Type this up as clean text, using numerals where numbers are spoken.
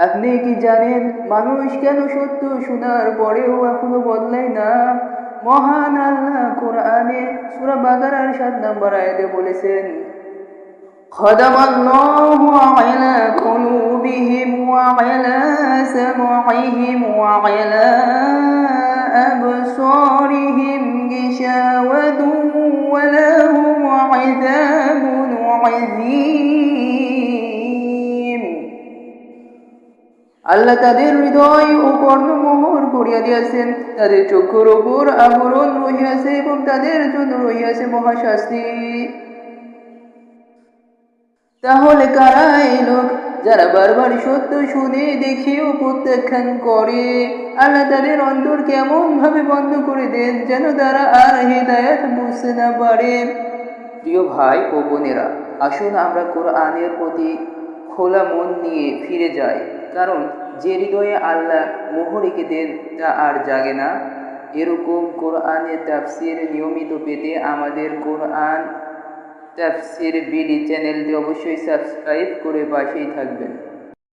আপনি কি জানেন মানুষ কেন সত্য শোনার পরেও এখনো বদলায় না? মহান আল্লাহ কোরআনে সূরা বাকারার 7 নম্বর আয়াতে বলেছেন, খদামাল্লাহু আলা কুলুবিহিম ওয়া আলা সামঈহিম ওয়া আলা আবসারিহিম গিশাওয়াতুন ওয়া লাহুম আযাবুন আযীম। আল্লাহ তাদের হৃদয় ও কর্ণমোহর করিয়া দিয়াছেন, তাদের চক্ষুর ওপর আবরণ রহিয়াছে এবং তাদের জন্য রহিয়াছে মহাশাস্তি। তাহলে কারা এই লোক যারা বারবার সত্য শুনে দেখেও প্রত্যাখ্যান করে? আল্লাহ তাদের অন্তর কেমন ভাবে বন্ধ করে দেন যেন তারা আর হেদায়েত বুঝতে না পারে। প্রিয় ভাই ও বোনেরা, আসুন আমরা কোরআনের প্রতি খোলা মন নিয়ে ফিরে যাই, কারণ যে হৃদয়ে আল্লাহ মোহর রেখে দেন তা আর জাগে না। এরকম কোরআনের তাফসির নিয়মিত পেতে আমাদের কোরআন তাফসির বিডি চ্যানেলটি অবশ্যই সাবস্ক্রাইব করে পাশেই থাকবেন।